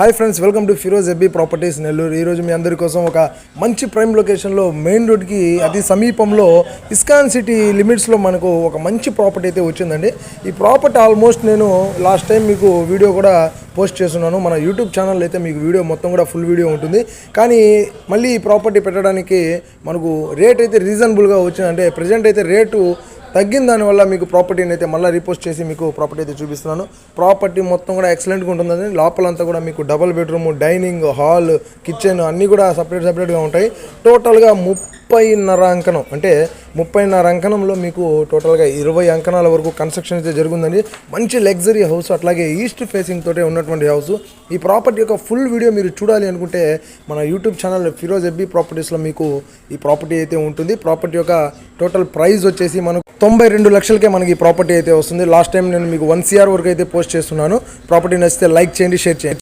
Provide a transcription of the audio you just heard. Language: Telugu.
Hi friends, welcome to Firoz ఎబ్బీ ప్రాపర్టీస్ నెల్లూరు. ఈరోజు మీ అందరి కోసం ఒక మంచి ప్రైమ్ లొకేషన్లో మెయిన్ రోడ్కి అతి సమీపంలో ఇస్కాన్ సిటీ లిమిట్స్లో మనకు ఒక మంచి ప్రాపర్టీ అయితే వచ్చిందండి. ఈ ప్రాపర్టీ ఆల్మోస్ట్ నేను లాస్ట్ టైం మీకు వీడియో కూడా పోస్ట్ చేస్తున్నాను. మన యూట్యూబ్ ఛానల్ అయితే మీకు వీడియో మొత్తం కూడా ఫుల్ వీడియో ఉంటుంది. కానీ మళ్ళీ ఈ ప్రాపర్టీ పెట్టడానికి మనకు రేట్ అయితే రీజనబుల్గా వచ్చిందంటే ప్రజెంట్ అయితే రేటు తగ్గిన దానివల్ల మీకు ప్రాపర్టీని అయితే మళ్ళీ రీపోస్ట్ చేసి మీకు ప్రాపర్టీ అయితే చూపిస్తున్నాను. ప్రాపర్టీ మొత్తం కూడా ఎక్సలెంట్గా ఉంటుందండి. లోపలంతా కూడా మీకు double bedroom, dining hall, kitchen అన్నీ కూడా సపరేట్గా ఉంటాయి. టోటల్గా 30.5 అంకణం అంటే 30.5 అంకణంలో మీకు టోటల్గా 20 అంకణాల వరకు కన్స్ట్రక్షన్ అయితే జరుగుతుందండి. మంచి లగ్జరీ హౌస్, అట్లాగే ఈస్ట్ ఫేసింగ్ తోటే ఉన్నటువంటి హౌస్. ఈ ప్రాపర్టీ యొక్క ఫుల్ వీడియో మీరు చూడాలి అనుకుంటే మన యూట్యూబ్ ఛానల్ ఫిరోజ్ ఎబ్బీ ప్రాపర్టీస్లో మీకు ఈ ప్రాపర్టీ అయితే ఉంటుంది. ప్రాపర్టీ యొక్క టోటల్ ప్రైస్ వచ్చేసి మనకు 92 లక్షలకే మనకి ఈ ప్రాపర్టీ అయితే వస్తుంది. లాస్ట్ టైం నేను మీకు 1 CR వరకు అయితే పోస్ట్ చేస్తున్నాను. ప్రాపర్టీ నచ్చితే లైక్ చేయండి, షేర్ చేయండి.